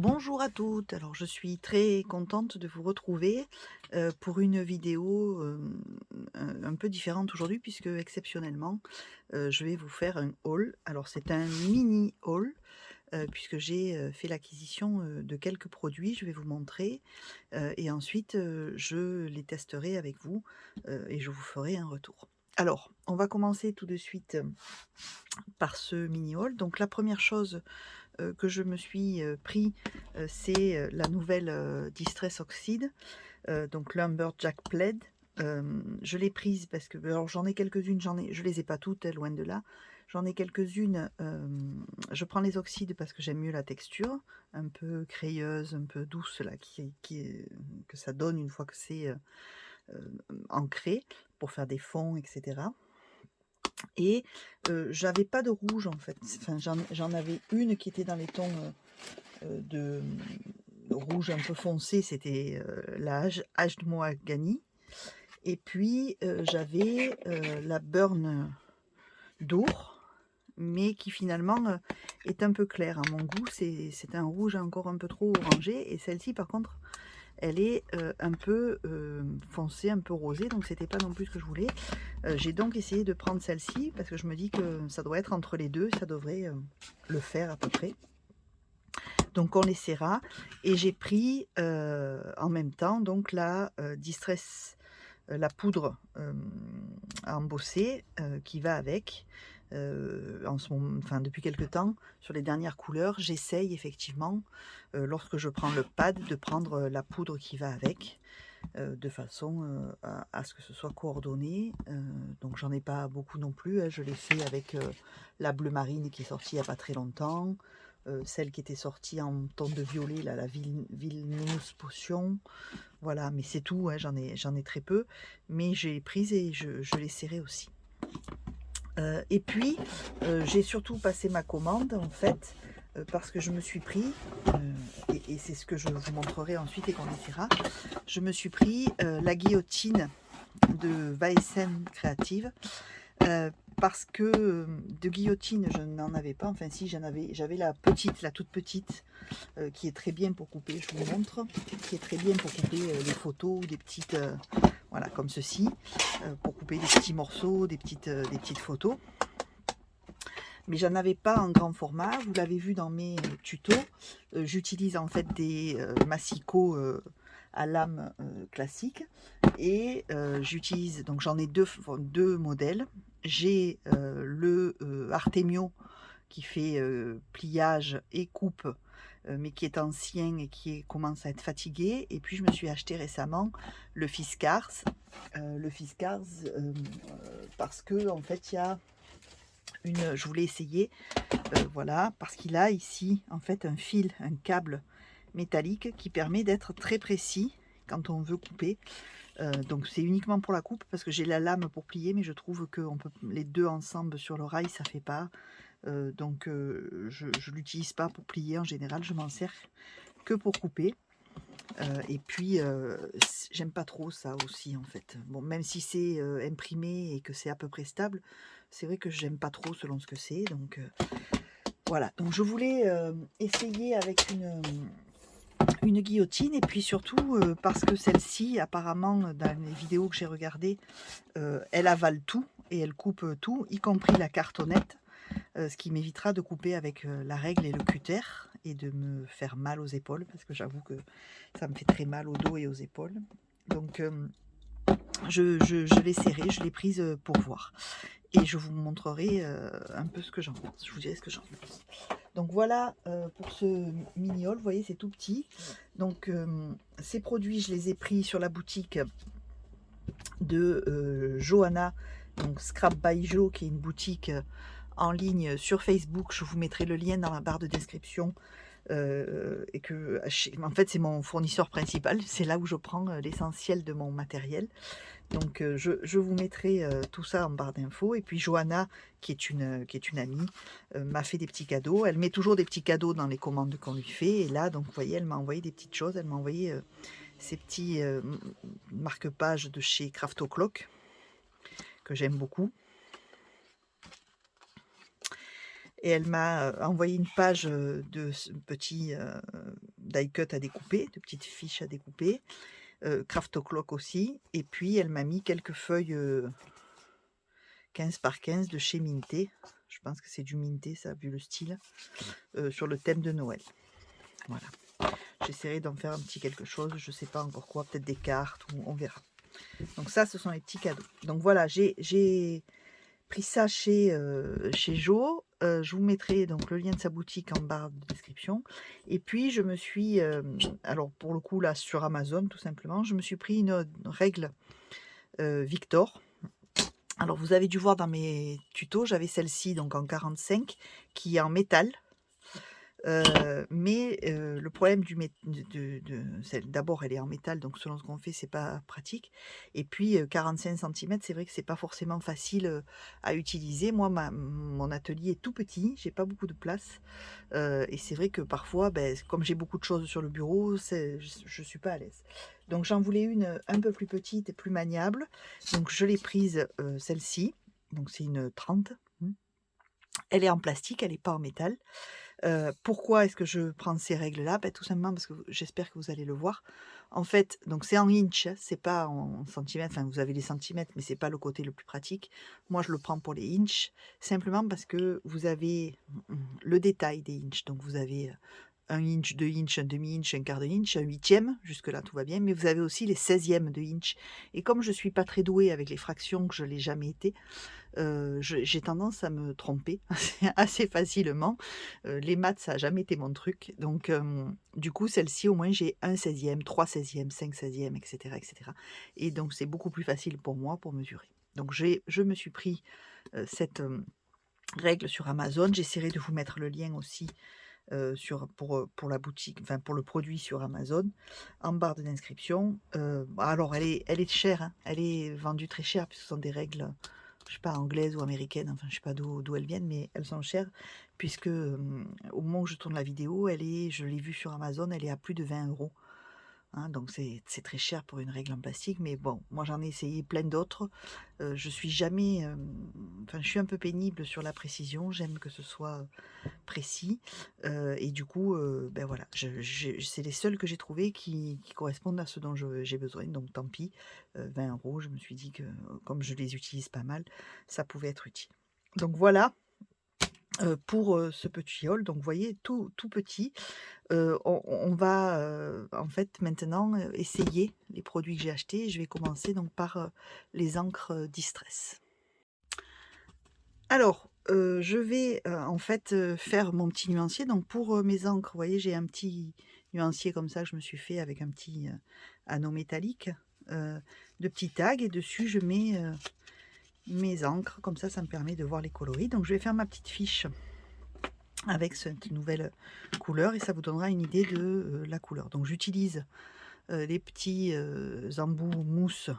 Bonjour à toutes, alors je suis très contente de vous retrouver pour une vidéo un peu différente aujourd'hui puisque exceptionnellement je vais vous faire un haul. Alors c'est un mini haul puisque j'ai fait l'acquisition de quelques produits, je vais vous montrer et ensuite je les testerai avec vous et je vous ferai un retour. Alors on va commencer tout de suite par ce mini haul. Donc la première chose que je me suis pris, c'est la nouvelle Distress Oxide, donc Lumberjack Plaid. Je l'ai prise parce que alors j'en ai quelques-unes, je les ai pas toutes, hein, loin de là. J'en ai quelques-unes, je prends les oxydes parce que j'aime mieux la texture, un peu crayeuse, un peu douce là, que ça donne une fois que c'est ancré, pour faire des fonds, etc. Et j'avais pas de rouge en fait, enfin j'en avais une qui était dans les tons de rouge un peu foncé, c'était la Hache de Mohagani. Et puis j'avais la Burn d'Our, mais qui finalement est un peu claire à mon goût. C'est un rouge encore un peu trop orangé, et celle-ci par contre elle est un peu foncée, un peu rosée, donc c'était pas non plus ce que je voulais. J'ai donc essayé de prendre celle-ci parce que je me dis que ça doit être entre les deux, ça devrait le faire à peu près. Donc on essaiera, et j'ai pris en même temps donc la Distress, la poudre à embosser qui va avec. En ce moment, enfin depuis quelque temps, sur les dernières couleurs, j'essaye effectivement, lorsque je prends le pad, de prendre la poudre qui va avec, de façon à ce que ce soit coordonné. Donc j'en ai pas beaucoup non plus, hein. Je l'ai fait avec la bleu marine qui est sortie il n'y a pas très longtemps, celle qui était sortie en ton de violet, là, la Vilnius Potion. Voilà, mais c'est tout, hein, j'en ai très peu, mais j'ai prise et je les serrai aussi. Et puis j'ai surtout passé ma commande en fait, parce que je me suis pris, et c'est ce que je vous montrerai ensuite et qu'on essaiera, je me suis pris la guillotine de Weissen Creative, parce que de guillotine je n'en avais pas, enfin si j'avais la petite, la toute petite, qui est très bien pour couper, je vous montre, qui est très bien pour couper les photos, des petites, voilà, comme ceci, pour couper des petits morceaux, des petites photos. Mais j'en avais pas en grand format, vous l'avez vu dans mes tutos. J'utilise en fait des massicots à lame classique, et j'utilise, donc j'en ai deux modèles. J'ai le Artemio qui fait pliage et coupe, mais qui est ancien et commence à être fatigué. Et puis je me suis acheté récemment le Fiskars, parce que en fait il y a je voulais essayer, voilà, parce qu'il a ici en fait un câble métallique qui permet d'être très précis quand on veut couper. Donc c'est uniquement pour la coupe, parce que j'ai la lame pour plier, mais je trouve que on peut les deux ensemble sur le rail, ça fait pas. Donc je l'utilise pas pour plier en général, je m'en sers que pour couper. Et puis j'aime pas trop ça aussi en fait. Bon, même si c'est imprimé et que c'est à peu près stable, c'est vrai que j'aime pas trop selon ce que c'est. Donc voilà, donc je voulais essayer avec une guillotine, et puis surtout parce que celle-ci, apparemment dans les vidéos que j'ai regardées, elle avale tout et elle coupe tout, y compris la cartonnette, ce qui m'évitera de couper avec la règle et le cutter et de me faire mal aux épaules, parce que j'avoue que ça me fait très mal au dos et aux épaules. Donc je l'ai serrée, je l'ai prise pour voir. Et je vous montrerai un peu ce que j'en pense. Je vous dirai ce que j'en pense. Donc voilà pour ce mini haul. Vous voyez, c'est tout petit. Donc ces produits, je les ai pris sur la boutique de Johanna, donc Scrap by Jo, qui est une boutique en ligne sur Facebook. Je vous mettrai le lien dans la barre de description. Et que en fait c'est mon fournisseur principal, c'est là où je prends l'essentiel de mon matériel. Donc je vous mettrai tout ça en barre d'infos. Et puis Johanna, qui est une amie, m'a fait des petits cadeaux. Elle met toujours des petits cadeaux dans les commandes qu'on lui fait. Et là, donc vous voyez, elle m'a envoyé des petites choses. Elle m'a envoyé ces petits marque-pages de chez Craft O'Clock, que j'aime beaucoup. Et elle m'a envoyé une page de petits die cut à découper, de petites fiches à découper, craft clock aussi, et puis elle m'a mis quelques feuilles 15 par 15 de chez Minté. Je pense que c'est du Minté, ça, vu le style, sur le thème de Noël. Voilà. J'essaierai d'en faire un petit quelque chose, je sais pas encore quoi, peut-être des cartes, ou on verra. Donc ça, ce sont les petits cadeaux. Donc voilà, j'ai pris ça chez Jo. Je vous mettrai donc le lien de sa boutique en barre de description. Et puis je me suis, alors pour le coup là sur Amazon tout simplement, je me suis pris une règle Victor. Alors vous avez dû voir dans mes tutos, j'avais celle-ci donc en 45 qui est en métal. Mais le problème d'abord elle est en métal, donc selon ce qu'on fait c'est pas pratique, et puis 45 cm c'est vrai que c'est pas forcément facile à utiliser. Moi mon atelier est tout petit, j'ai pas beaucoup de place, et c'est vrai que parfois comme j'ai beaucoup de choses sur le bureau, je suis pas à l'aise. Donc j'en voulais une un peu plus petite et plus maniable, donc je l'ai prise celle-ci, donc c'est une 30. Elle est en plastique, elle est pas en métal. Pourquoi est-ce que je prends ces règles-là? Tout simplement parce que j'espère que vous allez le voir. En fait, donc c'est en inch, hein, c'est pas en centimètres. Enfin, vous avez les centimètres, mais c'est pas le côté le plus pratique. Moi, je le prends pour les inches, simplement parce que vous avez le détail des inches. Donc, vous avez 1 inch, 2 inch, un demi-inch, un quart de inch, un huitième, jusque-là tout va bien, mais vous avez aussi les 16e de inch. Et comme je suis pas très douée avec les fractions, que je l'ai jamais été, j'ai tendance à me tromper assez facilement. Les maths, ça a jamais été mon truc. Donc, du coup, celle-ci, au moins, j'ai 1 16e, 3 16e, 5 16e, et cetera, et cetera. Et donc, c'est beaucoup plus facile pour moi pour mesurer. Donc, je me suis pris cette règle sur Amazon. J'essaierai de vous mettre le lien aussi pour la boutique, enfin pour le produit sur Amazon, en barre de description. Alors, elle est chère, hein. Elle est vendue très cher, puisque ce sont des règles, je sais pas, anglaises ou américaines, enfin je sais pas d'où elles viennent, mais elles sont chères, puisque au moment où je tourne la vidéo, je l'ai vue sur Amazon, elle est à plus de 20 €. Hein, donc c'est très cher pour une règle en plastique, mais bon, moi j'en ai essayé plein d'autres. Je suis jamais, enfin je suis un peu pénible sur la précision, j'aime que ce soit précis, et du coup, voilà, c'est les seuls que j'ai trouvés qui correspondent à ce dont j'ai besoin, donc tant pis, 20 €, je me suis dit que, comme je les utilise pas mal, ça pouvait être utile. Donc voilà, pour, ce petit haul, donc vous voyez tout petit. On va, en fait maintenant, essayer les produits que j'ai achetés. Je vais commencer donc par, les encres, Distress. Alors, je vais, en fait, faire mon petit nuancier. Donc pour, mes encres, vous voyez, j'ai un petit nuancier comme ça que je me suis fait avec un petit, anneau métallique, de petits tags, et dessus je mets, mes encres. Comme ça me permet de voir les coloris. Donc je vais faire ma petite fiche avec cette nouvelle couleur, et ça vous donnera une idée de, la couleur. Donc j'utilise, les petits, embouts mousse.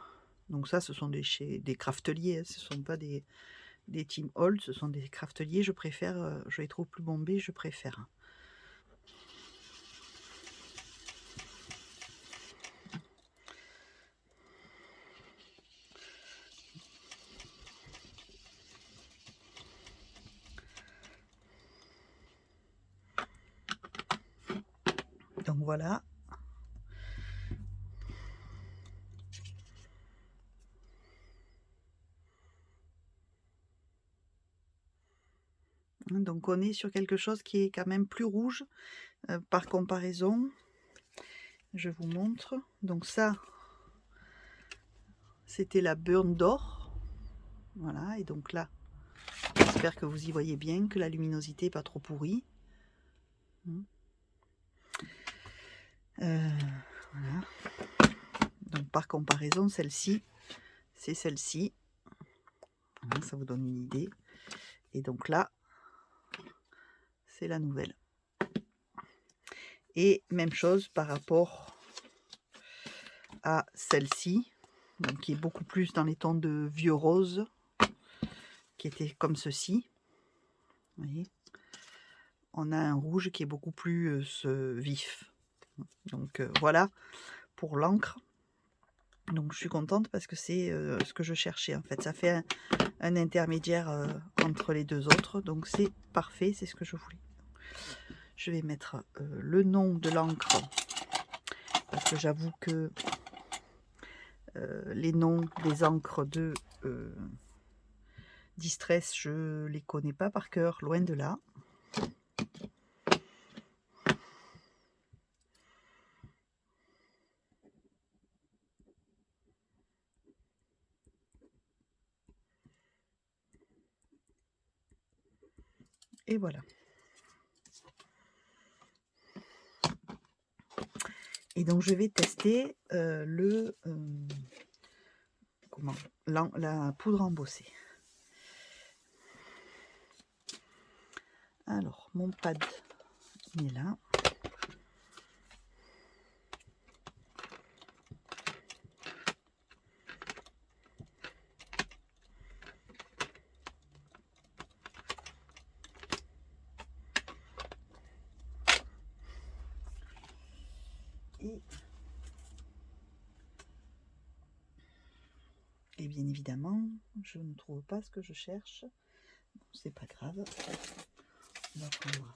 Donc ça, ce sont des crafteliers, hein, ce ne sont pas des Tim Holtz, ce sont des crafteliers. Je préfère, je les trouve plus bombés, je préfère. Donc voilà. Donc on est sur quelque chose qui est quand même plus rouge, par comparaison. Je vous montre. Donc ça, c'était la Burn d'or. Voilà, et donc là, j'espère que vous y voyez bien, que la luminosité n'est pas trop pourrie. Voilà. Donc par comparaison, celle-ci, c'est celle-ci. Voilà, ça vous donne une idée. Et donc là, c'est la nouvelle. Et même chose par rapport à celle-ci, qui est beaucoup plus dans les tons de vieux rose, qui était comme ceci. Vous voyez, on a un rouge qui est beaucoup plus vif. Donc voilà pour l'encre. Donc je suis contente parce que c'est ce que je cherchais en fait. Ça fait un intermédiaire entre les deux autres. Donc c'est parfait, c'est ce que je voulais. Je vais mettre le nom de l'encre, parce que j'avoue que les noms des encres de Distress, je les connais pas par cœur, loin de là. Et voilà. Et donc je vais tester la poudre embossée. Alors mon pad il est là. Et bien évidemment, je ne trouve pas ce que je cherche. Bon, c'est pas grave. On va prendre.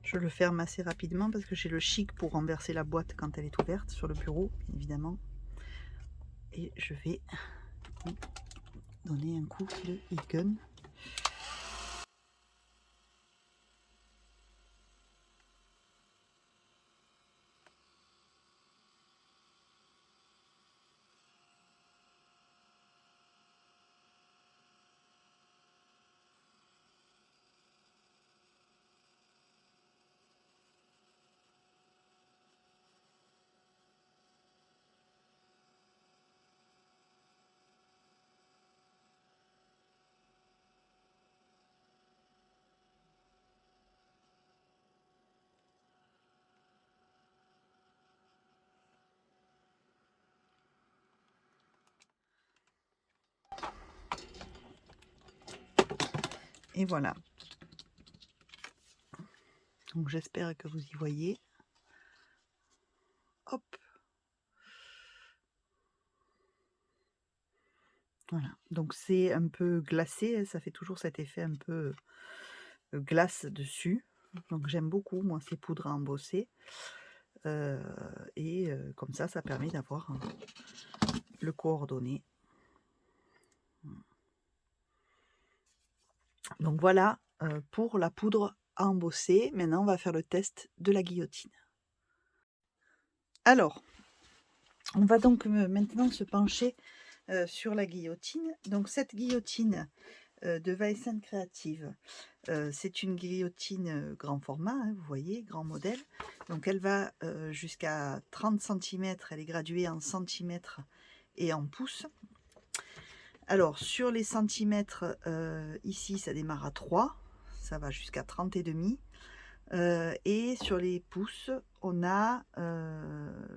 Je le ferme assez rapidement parce que j'ai le chic pour renverser la boîte quand elle est ouverte sur le bureau, bien évidemment. Et je vais donner un coup de e-gun. Et voilà. Donc j'espère que vous y voyez. Hop. Voilà. Donc c'est un peu glacé, ça fait toujours cet effet un peu glace dessus. Donc j'aime beaucoup moi ces poudres à embosser. Comme ça permet d'avoir le coordonné. Donc voilà pour la poudre à embosser. Maintenant on va faire le test de la guillotine. Alors, on va donc maintenant se pencher sur la guillotine. Donc cette guillotine de Weissen Creative, c'est une guillotine grand format, hein, vous voyez, grand modèle. Donc elle va jusqu'à 30 cm, elle est graduée en centimètres et en pouces. Alors sur les centimètres, ici ça démarre à 3, ça va jusqu'à 30,5. Et sur les pouces, on a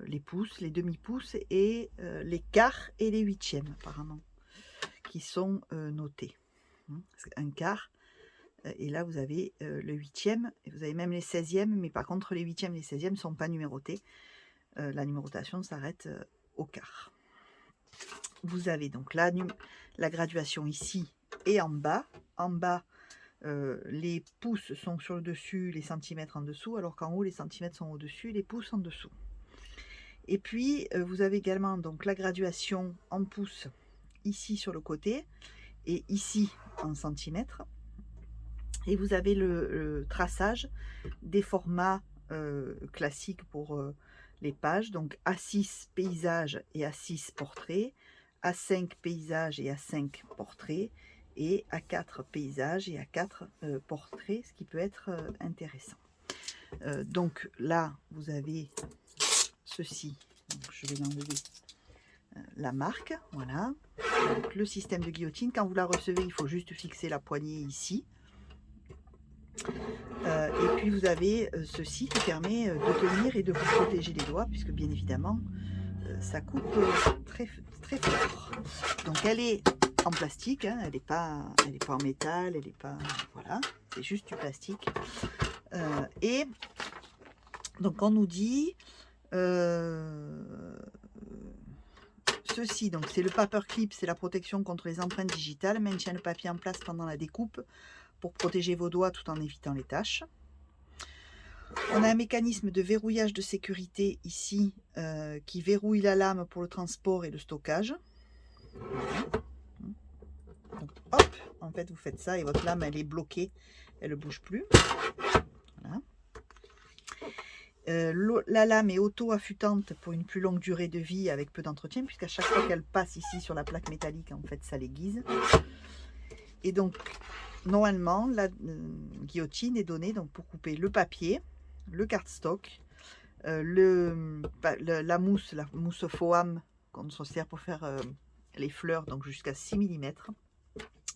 les pouces, les demi-pouces et les quarts et les huitièmes apparemment, qui sont notés. Un quart, et là vous avez le huitième, et vous avez même les 16e, mais par contre les huitièmes et les 16e ne sont pas numérotés. La numérotation s'arrête au quart. Vous avez donc la graduation ici et en bas. En bas, les pouces sont sur le dessus, les centimètres en dessous, alors qu'en haut, les centimètres sont au-dessus, les pouces en dessous. Et puis, vous avez également donc la graduation en pouces ici sur le côté et ici en centimètres. Et vous avez le traçage des formats classiques pour les pages, donc A6 paysage et A6 portrait, A5 paysage et A5 portrait, et à 4 paysages et à 4 portraits, ce qui peut être intéressant. Donc là, vous avez ceci. Donc, je vais l'enlever. La marque, voilà. Donc, le système de guillotine, quand vous la recevez, il faut juste fixer la poignée ici. Et puis vous avez ceci qui permet de tenir et de vous protéger les doigts, puisque bien évidemment, ça coupe très, très fort. Donc elle est en plastique, hein, elle n'est pas en métal, elle n'est pas... Voilà, c'est juste du plastique. Et donc on nous dit... ceci, donc c'est le paperclip, c'est la protection contre les empreintes digitales, maintient le papier en place pendant la découpe pour protéger vos doigts tout en évitant les taches. On a un mécanisme de verrouillage de sécurité ici qui verrouille la lame pour le transport et le stockage. Donc, hop, en fait vous faites ça et votre lame elle est bloquée, elle ne bouge plus. Voilà. La lame est auto-affûtante pour une plus longue durée de vie avec peu d'entretien, puisqu'à chaque fois qu'elle passe ici sur la plaque métallique, en fait, ça l'aiguise. Et donc, normalement, la guillotine est donnée donc, pour couper le papier, le cardstock, la mousse Foam, qu'on se sert pour faire les fleurs, donc jusqu'à 6 mm,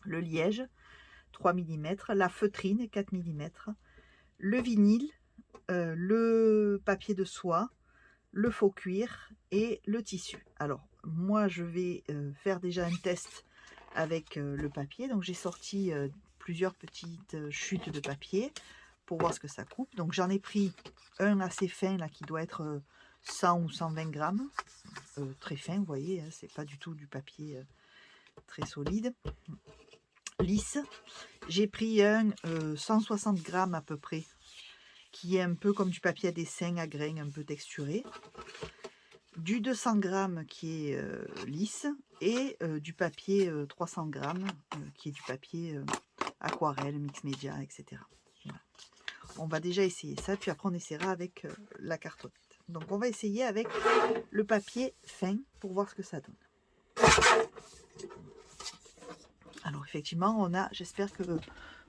le liège, 3 mm, la feutrine, 4 mm, le vinyle, le papier de soie, le faux cuir et le tissu. Alors moi je vais faire déjà un test avec le papier. Donc j'ai sorti plusieurs petites chutes de papier pour voir ce que ça coupe. Donc j'en ai pris un assez fin là qui doit être 100 ou 120 grammes, très fin, vous voyez, hein, c'est pas du tout du papier très solide, lisse. J'ai pris un 160 grammes à peu près, qui est un peu comme du papier à dessin à grains, un peu texturé. Du 200 grammes qui est lisse et du papier 300 grammes qui est du papier aquarelle, mix média, etc. Voilà. On va déjà essayer ça, puis après on essaiera avec la cartonnette. Donc on va essayer avec le papier fin pour voir ce que ça donne. Alors effectivement, on a, j'espère que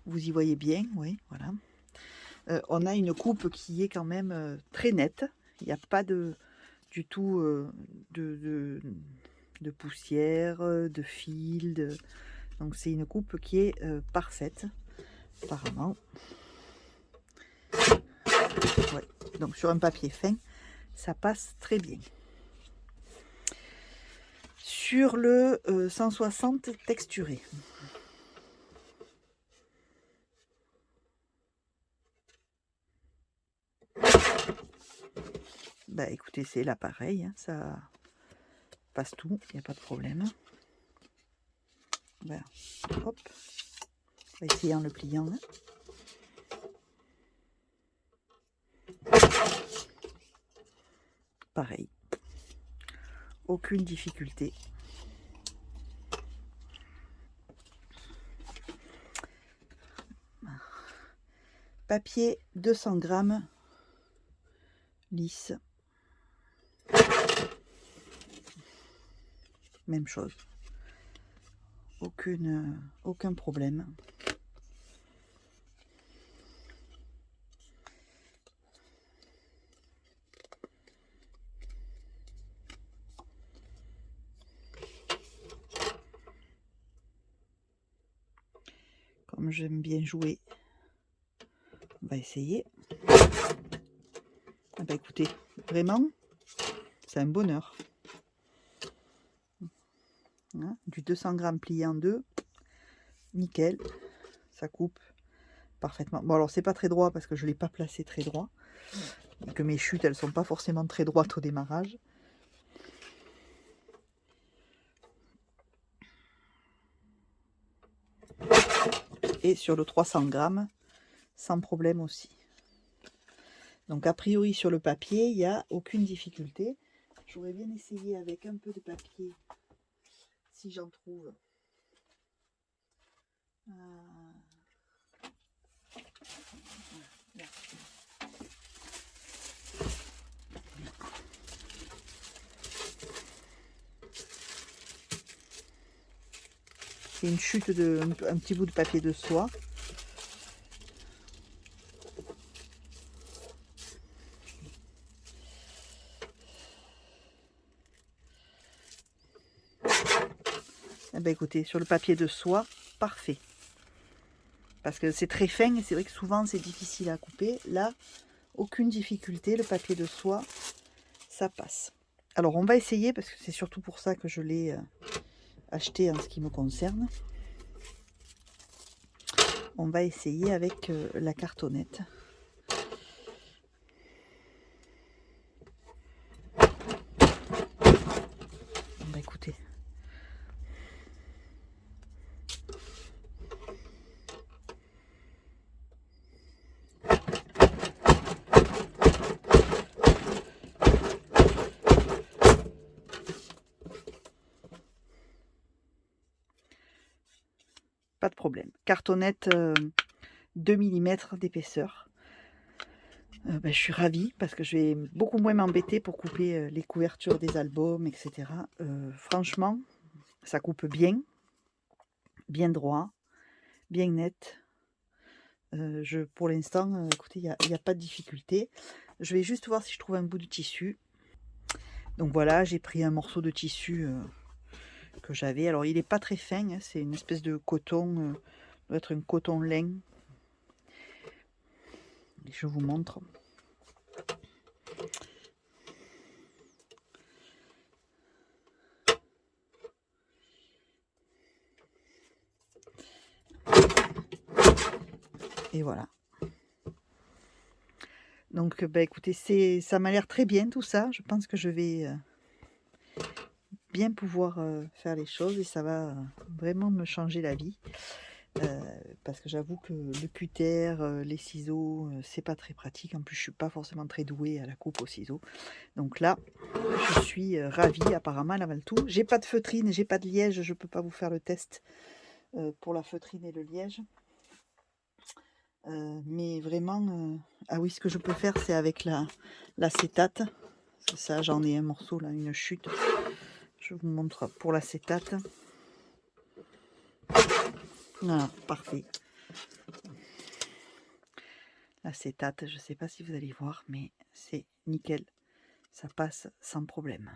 vous y voyez bien, oui, voilà. On a une coupe qui est quand même très nette. Il n'y a pas du tout de poussière, de fil. Donc c'est une coupe qui est parfaite, apparemment. Ouais. Donc sur un papier fin, ça passe très bien. Sur le 160 texturé. Bah écoutez, c'est là pareil, hein, ça passe tout, il n'y a pas de problème. Voilà. Hop. On va essayer en le pliant. Hein. Pareil. Aucune difficulté. Papier 200 grammes lisse. Même chose. Aucun problème. Comme j'aime bien jouer, on va essayer. Ah bah écoutez, vraiment, c'est un bonheur. Hein, du 200 grammes plié en deux, nickel, ça coupe parfaitement. Bon alors c'est pas très droit parce que je l'ai pas placé très droit, et que mes chutes elles sont pas forcément très droites au démarrage. Et sur le 300 grammes, sans problème aussi. Donc a priori sur le papier, il n'y a aucune difficulté. J'aurais bien essayé avec un peu de papier, si j'en trouve. C'est une chute de un petit bout de papier de soie. Eh ben écoutez, sur le papier de soie, parfait. Parce que c'est très fin et c'est vrai que souvent c'est difficile à couper. Là, aucune difficulté, le papier de soie, ça passe. Alors on va essayer, parce que c'est surtout pour ça que je l'ai acheté en ce qui me concerne. On va essayer avec la cartonnette. Bah écoutez. Pas de problème. Cartonnette 2 mm d'épaisseur. Ben, je suis ravie parce que je vais beaucoup moins m'embêter pour couper les couvertures des albums, etc. Franchement, ça coupe bien, bien droit, bien net. Pour l'instant, écoutez, il n'y a pas de difficulté. Je vais juste voir si je trouve un bout de tissu. Donc voilà, j'ai pris un morceau de tissu que j'avais. Alors il n'est pas très fin, hein, c'est une espèce de coton, doit être un coton lin. Et je vous montre. Et voilà. Donc bah, écoutez, ça m'a l'air très bien tout ça. Je pense que je vais bien pouvoir faire les choses et ça va vraiment me changer la vie. Parce que j'avoue que le cutter, les ciseaux, c'est pas très pratique. En plus, je suis pas forcément très douée à la coupe aux ciseaux. Donc là, je suis ravie. Apparemment, elle avale tout. J'ai pas de feutrine, j'ai pas de liège. Je peux pas vous faire le test pour la feutrine et le liège. Mais vraiment, ah oui, ce que je peux faire, c'est avec l'acétate. Ça, j'en ai un morceau là, une chute. Je vous montre pour l'acétate. Voilà, parfait. L'acétate, je ne sais pas si vous allez voir, mais c'est nickel. Ça passe sans problème.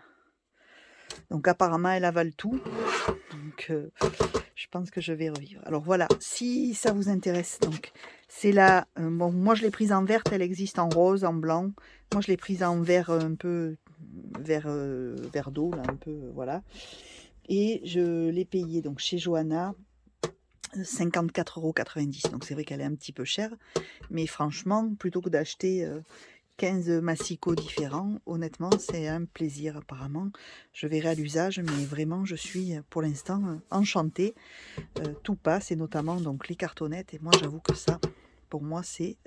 Donc apparemment, elle avale tout. Donc je pense que je vais revivre. Alors voilà, si ça vous intéresse, donc c'est là. Bon, moi je l'ai prise en verte, elle existe en rose, en blanc. Moi je l'ai prise en vert un peu vert d'eau, là un peu voilà. Et je l'ai payée donc chez Johanna 54,90 €. Donc c'est vrai qu'elle est un petit peu chère, mais franchement, plutôt que d'acheter 15 massicots différents, honnêtement, c'est un plaisir apparemment. Je verrai à l'usage, mais vraiment, je suis pour l'instant enchantée. Tout passe, et notamment donc les cartonnettes, et moi j'avoue que ça, pour moi, c'est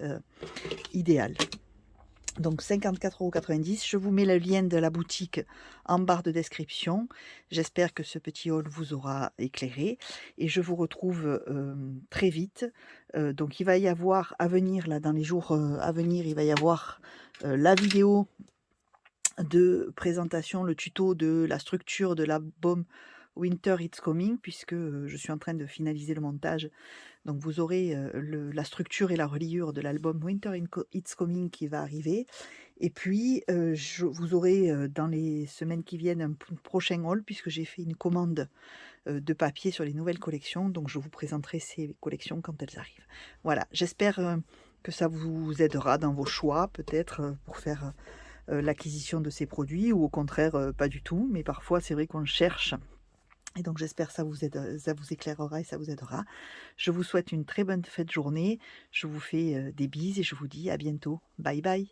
idéal. Donc 54,90 €. Je vous mets le lien de la boutique en barre de description. J'espère que ce petit haul vous aura éclairé et je vous retrouve très vite. Donc il va y avoir à venir, là dans les jours à venir, il va y avoir la vidéo de présentation, le tuto de la structure de l'album Winter It's Coming, puisque je suis en train de finaliser le montage. Donc vous aurez la structure et la reliure de l'album Winter It's Coming qui va arriver. Et puis vous aurez dans les semaines qui viennent un prochain haul, puisque j'ai fait une commande de papier sur les nouvelles collections. Donc je vous présenterai ces collections quand elles arrivent. Voilà, j'espère que ça vous aidera dans vos choix, peut-être pour faire l'acquisition de ces produits, ou au contraire pas du tout. Mais parfois c'est vrai qu'on cherche. Et donc j'espère que ça vous éclairera et ça vous aidera. Je vous souhaite une très bonne fête de journée. Je vous fais des bises et je vous dis à bientôt. Bye bye.